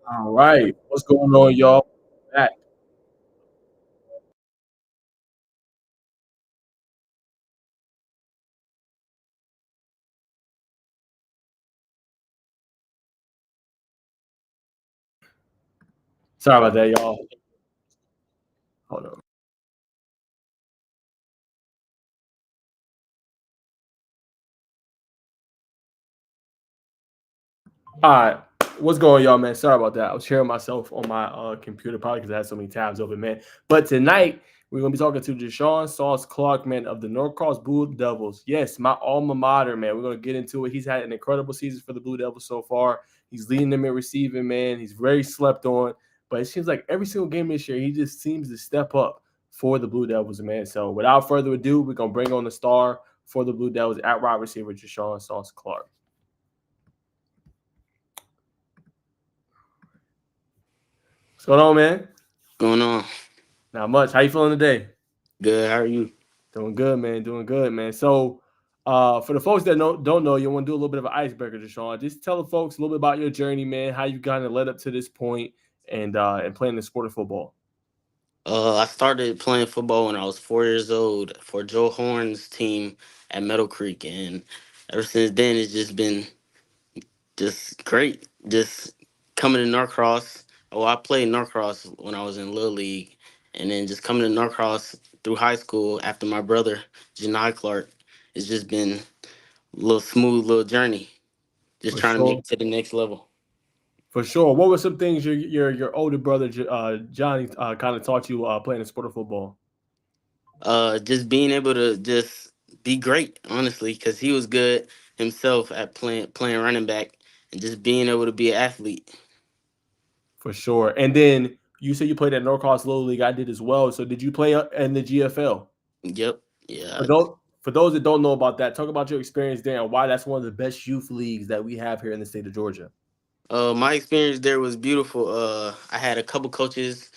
All right, what's going on, y'all? Back. Sorry about that, y'all. Hold on. All right, what's going, on, y'all, man? Sorry about that. I was hearing myself on my computer probably because I had so many tabs open, man. But tonight we're gonna be talking to Jahsaun Sauce Clarke, man, of the Norcross Blue Devils. Yes, my alma mater, man. We're gonna get into it. He's had an incredible season for the Blue Devils so far. He's leading them in receiving, man. He's very slept on, but it seems like every single game this year, he just seems to step up for the Blue Devils, man. So without further ado, we're gonna bring on the star for the Blue Devils at wide receiver, Jahsaun Sauce Clarke. What's going on, man? Going on? Not much. How you feeling today? Good. How are you? Doing good, man. Doing good, man. So, for the folks that don't know, you want to do a little bit of an icebreaker, Jahsaun. Just tell the folks a little bit about your journey, man. How you kind of led up to this point, and playing the sport of football. I started playing football when I was 4 years old for Joe Horn's team at Meadow Creek, and ever since then it's just been just great. Just coming to Norcross. Oh, I played Norcross when I was in Little League, and then just coming to Norcross through high school after my brother Janai Clarke. It's just been a little smooth little journey. Just For trying to make sure. it to the next level. For sure. What were some things your older brother Johnny kind of taught you playing the sport of football? Just being able to just be great, honestly, because he was good himself at playing running back, and just being able to be an athlete. For sure. And then you said you played at Norcross Little League. I did as well. So did you play in the GFL? Yep. Yeah. For those that don't know about that, talk about your experience there and why that's one of the best youth leagues that we have here in the state of Georgia. My experience there was beautiful. I had a couple coaches,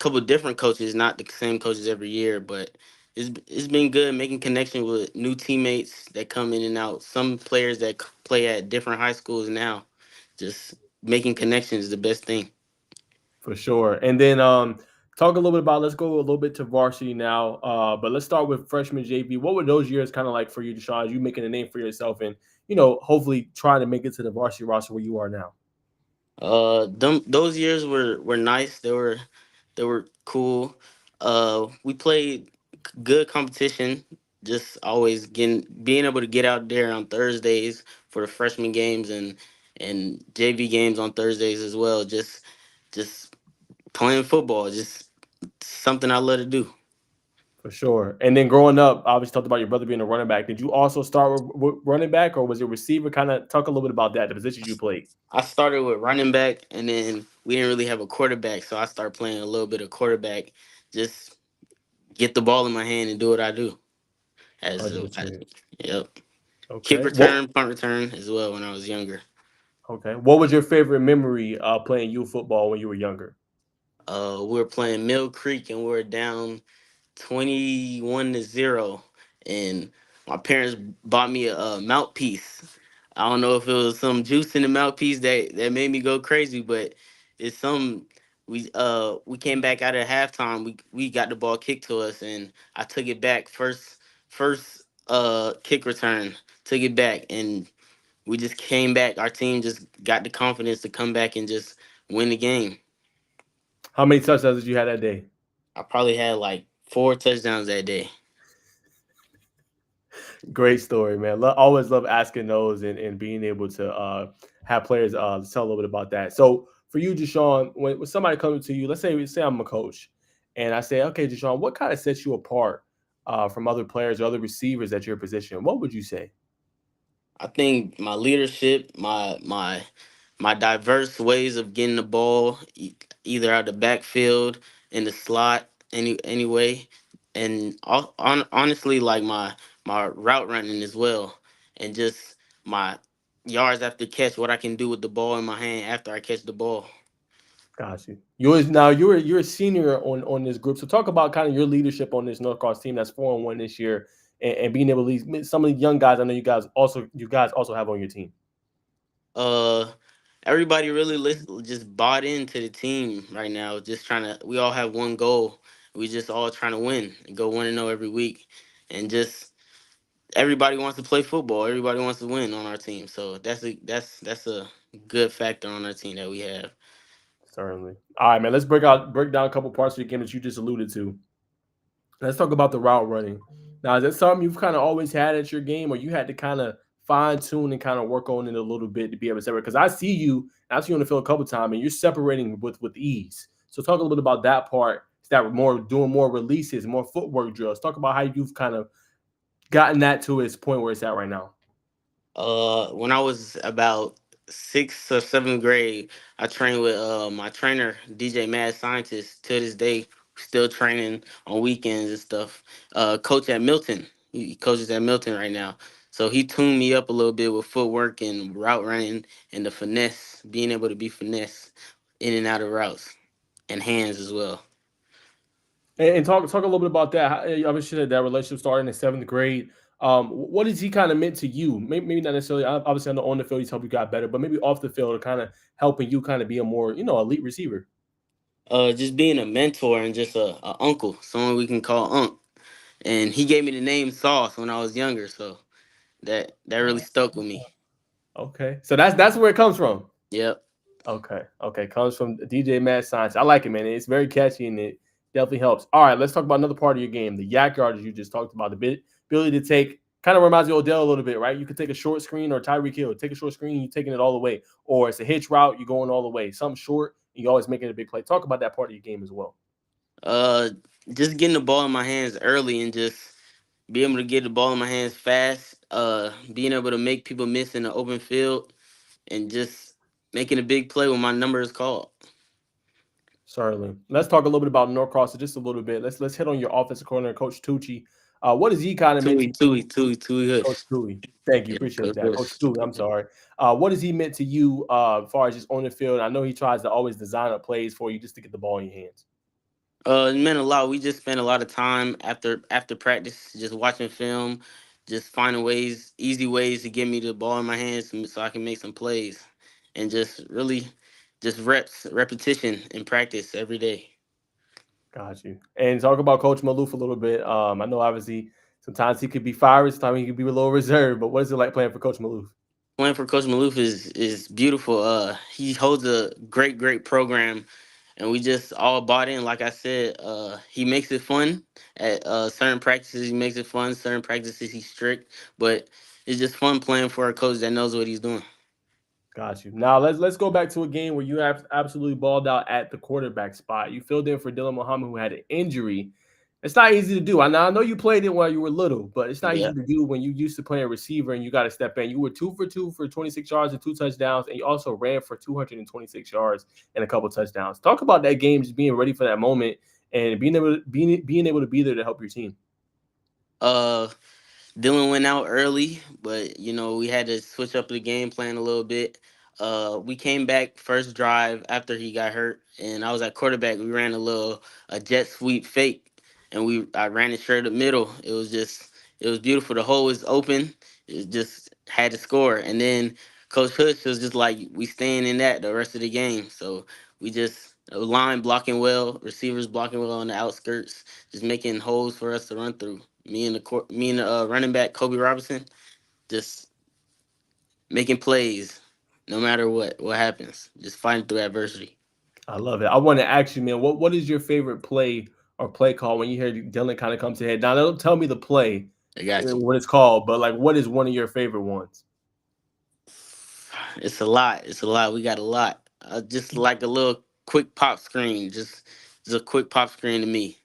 couple different coaches, not the same coaches every year, but it's been good making connection with new teammates that come in and out. Some players that play at different high schools now. Just making connections is the best thing. For sure. And then talk a little bit about, let's go a little bit to varsity now. But let's start with freshman JV. What were those years kind of like for you, Deshaun, as you making a name for yourself and, hopefully trying to make it to the varsity roster where you are now? Those years were nice. They were cool. We played good competition. Just always being able to get out there on Thursdays for the freshman games and JV games on Thursdays as well. Just playing football. Just something I love to do. For sure. And then growing up, obviously talked about your brother being a running back. Did you also start with running back, or was it receiver? Kind of talk a little bit about that, the positions you played. I started with running back, and then we didn't really have a quarterback, so I started playing a little bit of quarterback. Just get the ball in my hand and do what I do. As 100%. yep. Kick Okay. return, punt return as well when I was younger. Okay. What was your favorite memory playing youth football when you were younger? We were playing Mill Creek and we were down 21-0, and my parents bought me a mouthpiece. I don't know if it was some juice in the mouthpiece that made me go crazy, but it's some we came back out at halftime. We got the ball kicked to us, and I took it back first kick return. Took it back, and we just came back. Our team just got the confidence to come back and just win the game. How many touchdowns did you have that day? I probably had like 4 touchdowns that day. Great story, man. Always love asking those and being able to have players tell a little bit about that. So for you, Deshaun, when somebody comes to you, let's say I'm a coach, and I say, okay, Deshaun, what kind of sets you apart from other players or other receivers at your position? What would you say? I think my leadership, my diverse ways of getting the ball, either out the backfield, in the slot, anyway, and honestly, like my route running as well, and just my yards after catch, what I can do with the ball in my hand after I catch the ball. Got you. You're a senior on this group, so talk about kind of your leadership on this North Cross team that's 4-1 this year, and being able to lead some of the young guys. I know you guys also have on your team. Uh, everybody really just bought into the team right now. Just trying to, we all have one goal. We just all trying to win and go 1-0 every week, and just everybody wants to play football. Everybody wants to win on our team. So that's a good factor on our team that we have. Certainly. All right, man. Let's break down a couple parts of the game that you just alluded to. Let's talk about the route running. Now, is that something you've kind of always had at your game, or you had to kind of fine tune and kind of work on it a little bit to be able to separate? Because I've seen you on the field a couple times, and you're separating with ease. So talk a little bit about that part. Is that more doing more releases, more footwork drills? Talk about how you've kind of gotten that to its point where it's at right now. When I was about sixth or seventh grade, I trained with my trainer DJ Mad Scientist. To this day, still training on weekends and stuff. Coach at Milton, he coaches at Milton right now. So he tuned me up a little bit with footwork and route running and the finesse, being able to be finesse in and out of routes and hands as well. And talk a little bit about that. You obviously said that relationship started in seventh grade. What has he kind of meant to you? Maybe not necessarily. Obviously, I know on the field he's helped you got better, but maybe off the field, kind of helping you kind of be a more elite receiver. Just being a mentor and just a uncle, someone we can call Unc. And he gave me the name Sauce when I was younger, so that really stuck with me. Okay, so that's where it comes from. Yep. Okay, okay, comes from DJ Mad Science. I like it, man. It's very catchy and it definitely helps. All right, let's talk about another part of your game, the yak yardage you just talked about. The ability to take kind of reminds me of Odell a little bit, right? You could take a short screen or Tyreek Hill, take a short screen, you're taking it all the way, or it's a hitch route, you're going all the way. Something short, you always making a big play. Talk about that part of your game as well. Uh, just getting the ball in my hands early and just be able to get the ball in my hands fast. Being able to make people miss in the open field and just making a big play when my number is called. Certainly. Let's talk a little bit about Norcross just a little bit. Let's hit on your offensive coordinator, Coach Tucci. What has he kind of meant to you, Tui Coach Hush. Tui? Thank you, Yeah, appreciate Coach that, Coach Hush. Tui. I'm sorry. What has he meant to you, as far as just on the field? I know he tries to always design up plays for you just to get the ball in your hands. It meant a lot. We just spent a lot of time after practice, just watching film, just finding ways, easy ways to get me the ball in my hands so I can make some plays, and just really, just repetition in practice every day. Got you. And talk about Coach Maloof a little bit. I know obviously sometimes he could be fiery, sometimes he could be a little reserved. But what is it like playing for Coach Maloof? Playing for Coach Maloof is beautiful. He holds a great program, and we just all bought in. Like I said, he makes it fun at certain practices. He makes it fun. Certain practices he's strict, but it's just fun playing for a coach that knows what he's doing. Got you. Now let's go back to a game where you have absolutely balled out at the quarterback spot. You filled in for Dylan Muhammad, who had an injury. It's not easy to do. I know you played it while you were little, but it's not Yeah. easy to do when you used to play a receiver and you got to step in. You were 2 for 2 for 26 yards and 2 touchdowns, and you also ran for 226 yards and a couple touchdowns. Talk about that game, just being ready for that moment and being able to be there to help your team. Uh, Dylan went out early, but we had to switch up the game plan a little bit. We came back first drive after he got hurt, and I was at quarterback. We ran a jet sweep fake, and I ran it straight up middle. It was beautiful. The hole was open. It just had to score, and then Coach Hush was just like, we staying in that the rest of the game. So we just line blocking well, receivers blocking well on the outskirts, just making holes for us to run through. Me and the running back Kobe Robinson, just making plays, no matter what happens, just fighting through adversity. I love it. I want to ask you, man, what is your favorite play or play call when you hear Dylan kind of come to head? Now, don't tell me the play, I got you. what it's called, but like, what is one of your favorite ones? It's a lot. It's a lot. We got a lot. Just like a little quick pop screen. Just a quick pop screen to me.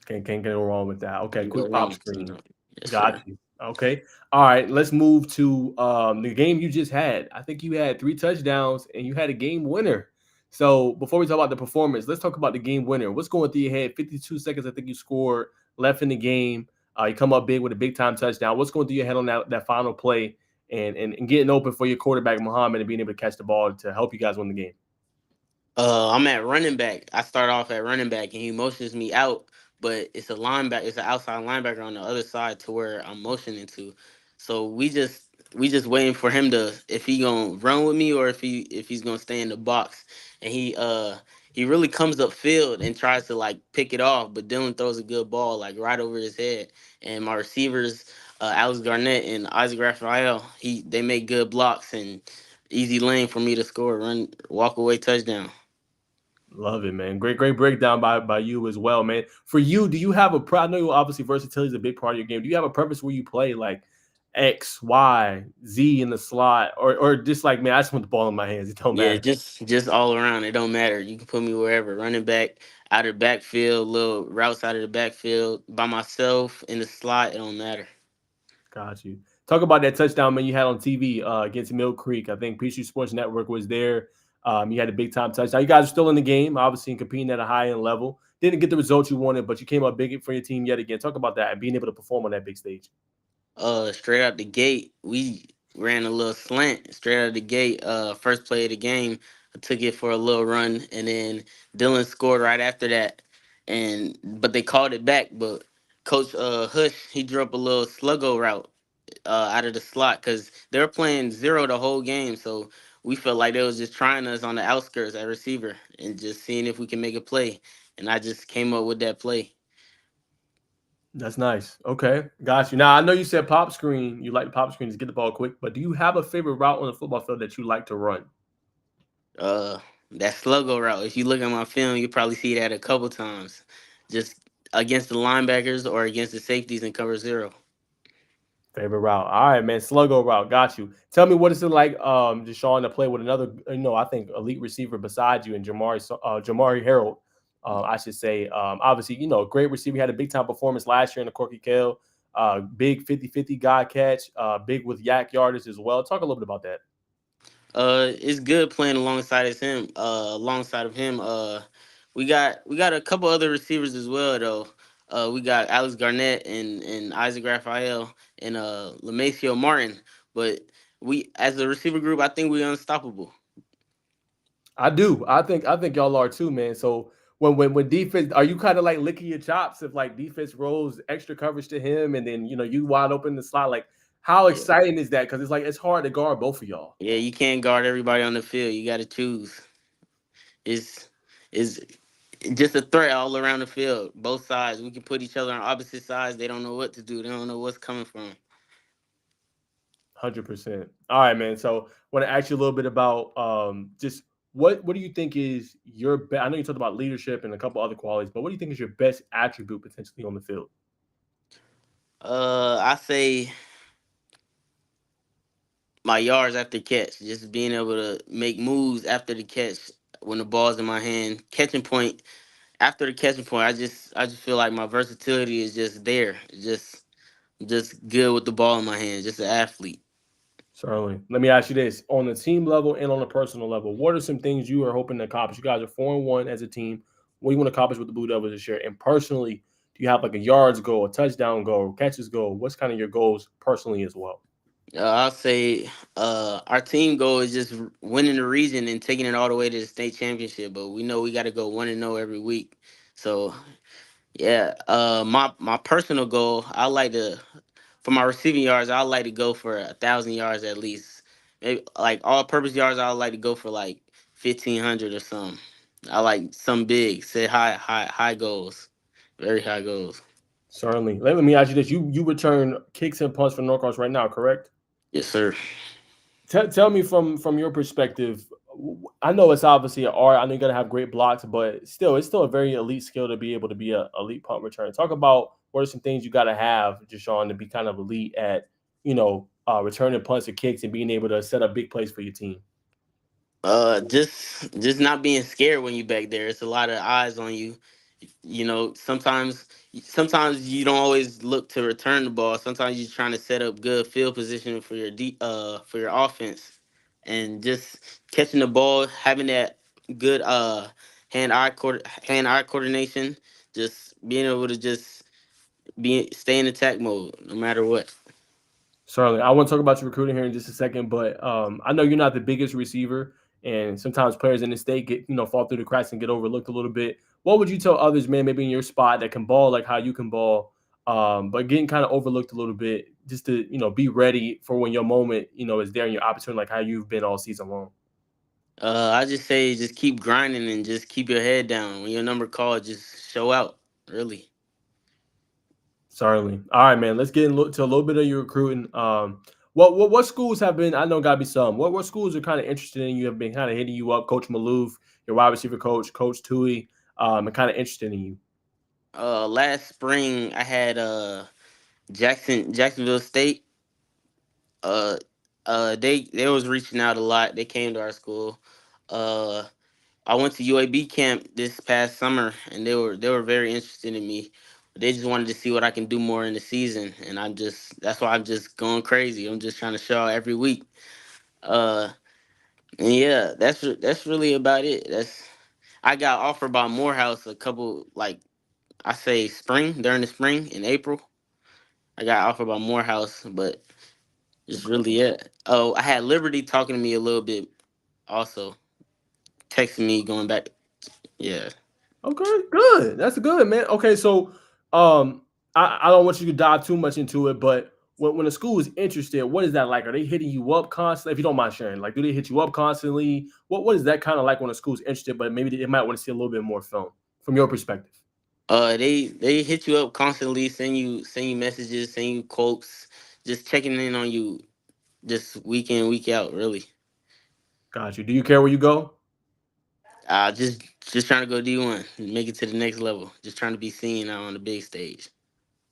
Can't go wrong with that. Okay, Can go quick pop wrong. screen. Yes, Got sir. you. Okay. All right. Let's move to the game you just had. I think you had 3 touchdowns and you had a game winner. So before we talk about the performance, let's talk about the game winner. What's going through your head? 52 seconds, I think you scored left in the game. You come up big with a big time touchdown. What's going through your head on that final play and getting open for your quarterback Muhammad and being able to catch the ball to help you guys win the game? I'm at running back. I start off at running back, and he motions me out, but it's a linebacker. It's an outside linebacker on the other side to where I'm motioning to. So we just we just waiting for him to if he gonna run with me or if he's gonna stay in the box. And he really comes up field and tries to like pick it off, but Dylan throws a good ball like right over his head. And my receivers, Alex Garnett and Isaac Raphael, they make good blocks and easy lane for me to score, run, walk away touchdown. Love it, man. Great breakdown by you as well, man. For you, do you have I know obviously versatility is a big part of your game. Do you have a purpose where you play like X, Y, Z in the slot, or just like, man, I just want the ball in my hands. It don't Yeah, matter. just all around. It don't matter. You can put me wherever. Running back, out of the backfield, little routes out of the backfield, by myself in the slot. It don't matter. Got you. Talk about that touchdown, man, you had on TV against Mill Creek. I think PC Sports Network was there. You had a big time touchdown. You guys are still in the game, obviously, and competing at a high end level. Didn't get the results you wanted, but you came up big for your team yet again. Talk about that and being able to perform on that big stage. Straight out the gate, we ran a little slant straight out the gate. First play of the game, I took it for a little run, and then Dylan scored right after that. And but they called it back. But Coach Hush he drew up a little sluggo route out of the slot because they were playing zero the whole game. So we felt like they was just trying us on the outskirts at receiver and just seeing if we can make a play. And I just came up with that play. That's nice. Okay, got you. Now I know you said pop screen. You like the pop screen to get the ball quick, but do you have a favorite route on the football field that you like to run? Uh, that sluggo route. If you look at my film, you probably see that a couple times, just against the linebackers or against the safeties in cover zero. Favorite route. All right, man. Sluggo route. Got you. Tell me what is it like, Jahsaun, to play with another, I think elite receiver beside you and Jamari Harold. I should say. Obviously, great receiver. He had a big time performance last year in the Corky Kale. Big 50-50 guy catch. Big with yak yardage as well. Talk a little bit about that. It's good playing alongside of him. Alongside of him, we got a couple other receivers as well though. We got Alex Garnett and Isaac Raphael and Lamacio Martin. But we as a receiver group, I think we're unstoppable. I do. I think y'all are too, man. So when defense, are you kind of like licking your chops if like defense rolls extra coverage to him and then you wide open in the slot? Like, how Yeah, exciting is that? Because it's like it's hard to guard both of y'all. yeah. You can't guard everybody on the field. You got to choose. It's is just a threat all around the field. Both sides. We can put each other on opposite sides. They don't know what to do. They don't know what's coming from. 100%. All right, man. So, want to ask you a little bit about just what do you think is your best? I know you talked about leadership and a couple other qualities, but what do you think is your best attribute potentially on the field? I say my yards after catch. Just being able to make moves after the catch when the ball's in my hand. Catching point after the catching point. I just feel like my versatility is just there. Just good with the ball in my hand. Just an athlete. Certainly. Let me ask you this: on the team level and on a personal level, what are some things you are hoping to accomplish? You guys are 4-1 as a team. What do you want to accomplish with the Blue Devils this year? And personally, do you have like a yards goal, a touchdown goal, catches goal? What's kind of your goals personally as well? I'll say our team goal is just winning the region and taking it all the way to the state championship. But we know we got to go 1-0 every week. So yeah, my personal goal, I like to for my receiving yards, I like to go for 1,000 yards at least. Maybe like all purpose yards, I would like to go for like 1,500 or something. I like some big, set high goals, very high goals. Certainly. Let me ask you this: you return kicks and punts for Norcross right now, correct? Yes, sir. Tell me from your perspective. I know it's obviously an art. I know you're gonna have great blocks, but still, it's still a very elite skill to be able to be a elite punt return. Talk about what are some things you got to have, Jahsaun, to be kind of elite at returning punts or kicks and being able to set up big plays for your team. Just not being scared when you back there. It's a lot of eyes on you. Sometimes you don't always look to return the ball. Sometimes you're trying to set up good field position for for your offense, and just catching the ball, having that good hand eye coordination, just being able to just be stay in attack mode no matter what. Certainly, I want to talk about your recruiting here in just a second, but I know you're not the biggest receiver, and sometimes players in the state get fall through the cracks and get overlooked a little bit. What would you tell others, man, maybe in your spot that can ball like how you can ball, but getting kind of overlooked a little bit just to be ready for when your moment is there and your opportunity, like how you've been all season long. I just say just keep grinding and just keep your head down. When your number called, just show out. Really. Certainly. All right, man. Let's get to a little bit of your recruiting. What schools have been? I know gotta be some. What schools are kind of interested in you? Have been kind of hitting you up, Coach Maloof, your wide receiver coach, Coach Tui, and kind of interested in you. Last spring I had Jacksonville State. Uh, they was reaching out a lot. They came to our school. Uh, I went to UAB camp this past summer, and they were very interested in me. They just wanted to see what I can do more in the season, and that's why I'm just going crazy. I'm just trying to show out every week. Uh, and yeah, that's really about it. That's I got offered by Morehouse a couple, like I say spring, during the spring in April. I got offered by Morehouse, but it's really it. Oh, I had Liberty talking to me a little bit, also texting me going back. Yeah. Okay, good. That's good, man. Okay, so um, I don't want you to dive too much into it, but when a school is interested, what is that like? Are they hitting you up constantly? If you don't mind sharing, like, do they hit you up constantly? What is that kind of like when a school's interested, but maybe they might want to see a little bit more film from your perspective? They hit you up constantly, send you messages, send you quotes, just checking in on you, just week in week out. Really, Got you. Do you care where you go? just trying to go D1, make it to the next level. Just trying to be seen out on the big stage.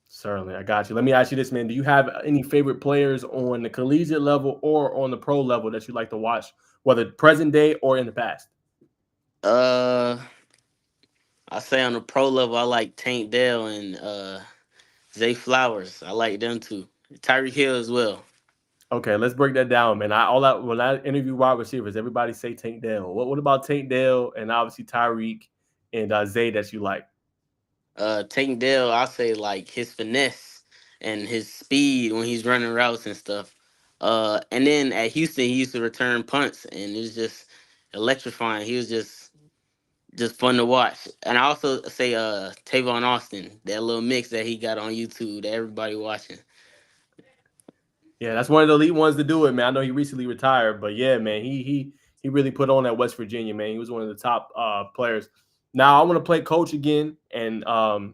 Certainly, I got you. Let me ask you this, man. Do you have any favorite players on the collegiate level or on the pro level that you like to watch, whether present day or in the past? Uh, I say on the pro level, I like Tank Dell and Zay Flowers. I like them too. Tyreek Hill as well. Okay, let's break that down, man. When I interview wide receivers, everybody say Tank Dell. What about Tank Dell and obviously Tyreek and Zay that you like? Tank Dell, I say like his finesse and his speed when he's running routes and stuff. And then at Houston, he used to return punts, and it was just electrifying. He was just fun to watch. And I also say Tavon Austin, that little mix that he got on YouTube that everybody watching. Yeah, that's one of the elite ones to do it, man. I know he recently retired, but yeah, man, he really put on at West Virginia, man. He was one of the top players. Now I want to play coach again, and I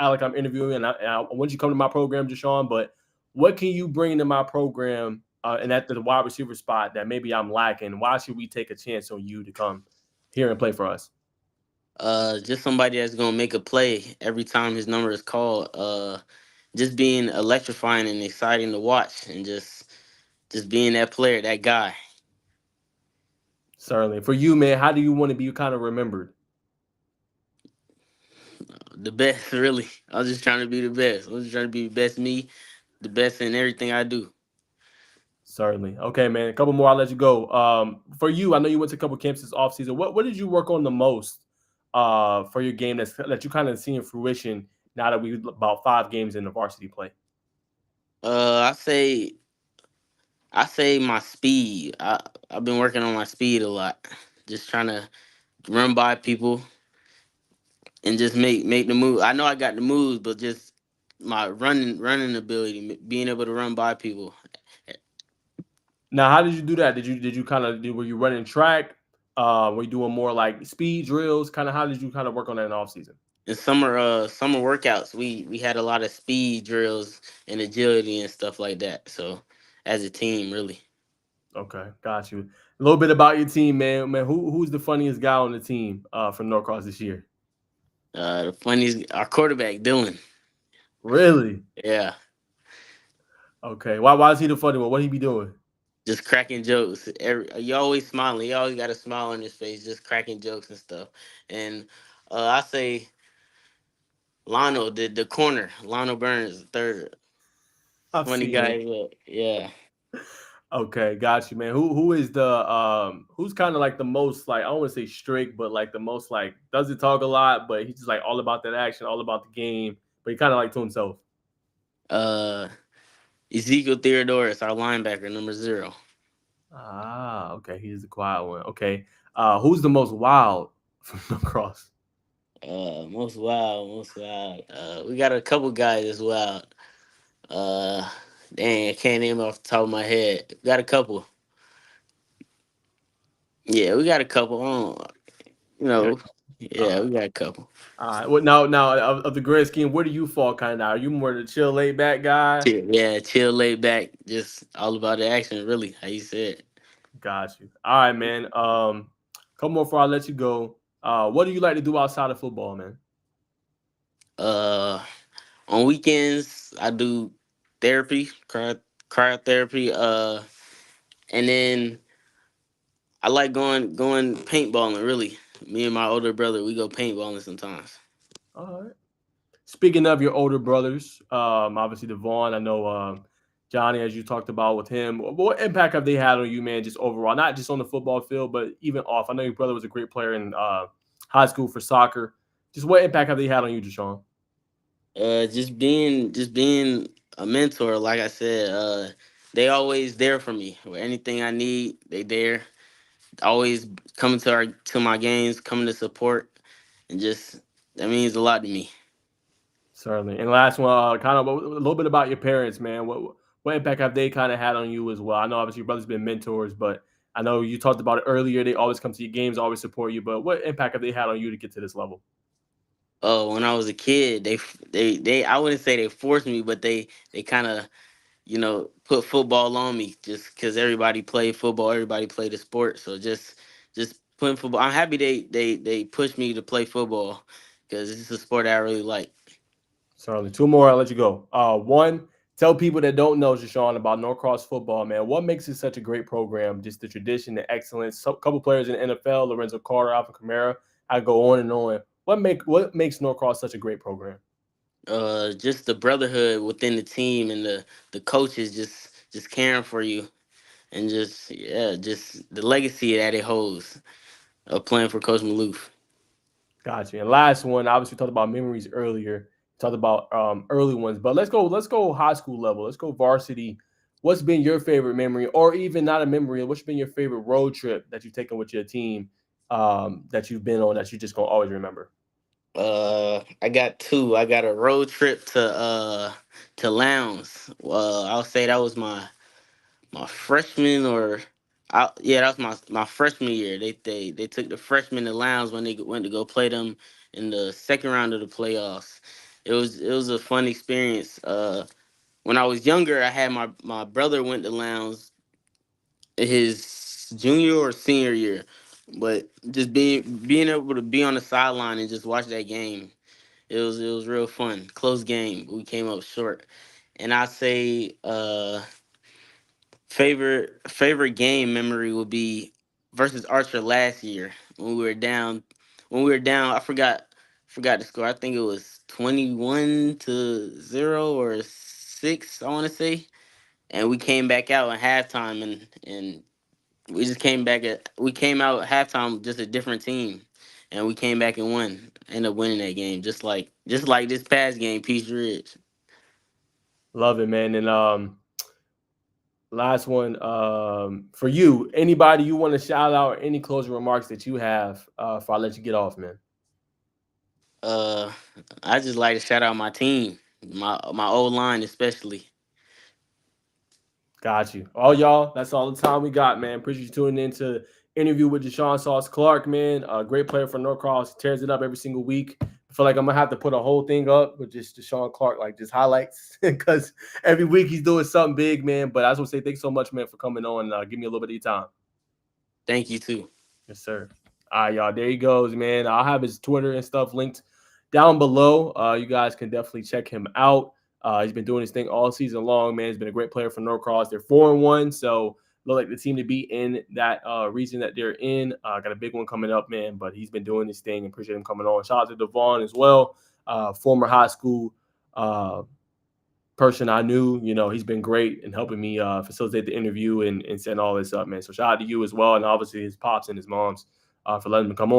like I'm interviewing, and I want you to come to my program, Jahsaun. But what can you bring into my program and at the wide receiver spot that maybe I'm lacking? Why should we take a chance on you to come here and play for us? Just somebody that's gonna make a play every time his number is called. Just being electrifying and exciting to watch, and just being that player, that guy. Certainly, for you, man, how do you want to be kind of remembered? The best, really. I was just trying to be the best. I was just trying to be the best me, the best in everything I do. Certainly. Okay, man. A couple more. I'll let you go. For you, I know you went to a couple camps this offseason. What did you work on the most for your game that you kind of see in fruition now that we about 5 games in the varsity play? Uh, I say, I say my speed. I've been working on my speed a lot, just trying to run by people and just make the move. I know I got the moves, but just my running ability, being able to run by people. Now, how did you do that? Did you kind of were you running track? Were you doing more like speed drills? Kind of how did you kind of work on that in offseason? In summer workouts, we had a lot of speed drills and agility and stuff like that. So as a team, really. Okay, got you. A little bit about your team, man. Man, who's the funniest guy on the team from Norcross this year? The funniest, our quarterback Dylan. Really? Yeah, Okay. Why is he the funny one? What he be doing? just cracking jokes. You always smiling. He always got a smile on his face, just cracking jokes and stuff. And I say Lionel, the corner, Lionel Burns, third I've funny seen guy. it. As well. Yeah, Okay, got you, man. Who is the who's kind of like the most like I don't want to say strict, but like the most like doesn't talk a lot, but he's just like all about that action, all about the game, but he kind of like to himself. uh, Ezekiel Theodorus, our linebacker, number 0. Ah, okay, he's the quiet one. Okay, who's the most wild from across? Most wild, most wild. We got a couple guys as well. Uh, Dang, I can't name off the top of my head. Got a couple. Yeah, we got a couple. You Yeah. know, All yeah, right. we got a couple. All right. Well, now of the grand scheme, where do you fall kind of now? Are you more the chill, laid back guy? Chill, yeah, chill, laid back, just all about the action. Really, how you said. Got you. All right, man. Couple more before I let you go. What do you like to do outside of football, man? Uh, on weekends I do therapy, cryotherapy. And then I like going paintballing. Really, me and my older brother, we go paintballing sometimes. All right. Speaking of your older brothers, obviously Devon, I know Johnny, as you talked about with him. What impact have they had on you, man? Just overall, not just on the football field, but even off. I know your brother was a great player in high school for soccer. Just what impact have they had on you, Jahsaun? Just being a mentor. Like I said, they always there for me. With anything I need, they there. Always coming to my games, coming to support, and just that means a lot to me. Certainly. And last one, kind of a little bit about your parents, man. What impact have they kind of had on you as well? I know obviously your brother's been mentors, but I know you talked about it earlier. They always come to your games, always support you. But what impact have they had on you to get to this level? When I was a kid, they I wouldn't say they forced me, but they kind of put football on me just because everybody played football, everybody played the sport. So just putting football. I'm happy they pushed me to play football because it's a sport that I really like. Certainly. Two more, I'll let you go. One, tell people that don't know, Jahsaun, about Norcross football, man. What makes it such a great program? Just the tradition, the excellence. So, couple players in the NFL, Lorenzo Carter, Alvin Kamara. I go on and on. What makes Norcross such a great program? Just the brotherhood within the team and the coaches just caring for you and just the legacy that it holds of playing for Coach Maloof. Gotcha. And last one, obviously we talked about memories earlier. Talked about early ones, but let's go high school level. Let's go varsity. What's been your favorite memory, or even not a memory? What's been your favorite road trip that you've taken with your team that you've been on that you just gonna always remember? I got two. I got a road trip to Lowndes. I'll say that was my freshman yeah, that was my freshman year. They took the freshmen to Lowndes when they went to go play them in the second round of the playoffs. It was a fun experience. When I was younger, I had my brother went to Lowndes his junior or senior year, but just being able to be on the sideline and just watch that game, it was real fun. Close game. We came up short. And I say favorite game memory would be versus Archer last year when we were down. I forgot the score. I think it was 21-0 or 6, I want to say. And we came back out at halftime and we came out at halftime just a different team. And we came back and won. Ended up winning that game just like this past game, Peach Ridge. Love it, man. And last one for you. Anybody you want to shout out? Or any closing remarks that you have before I let you get off, man? Uh, I just like to shout out my team, my old line especially. Got you. All y'all, that's all the time we got, man. Appreciate you tuning in to interview with Jahsaun Sauce Clarke, man. A great player for Norcross. Tears it up every single week. I feel like I'm gonna have to put a whole thing up with just Jahsaun Clarke, like just highlights, because every week he's doing something big, man. But I just want to say thanks so much, man, for coming on. And give me a little bit of your time. Thank you too. Yes, sir. All right, y'all. There he goes, man. I'll have his Twitter and stuff linked down below. You guys can definitely check him out. He's been doing his thing all season long, man. He's been a great player for Norcross. They're 4-1, so look like the team to be in that region that they're in. Got a big one coming up, man. But he's been doing his thing. Appreciate him coming on. Shout out to Devon as well, former high school person I knew. He's been great in helping me facilitate the interview and setting all this up, man. So shout out to you as well, and obviously his pops and his moms for letting him come on.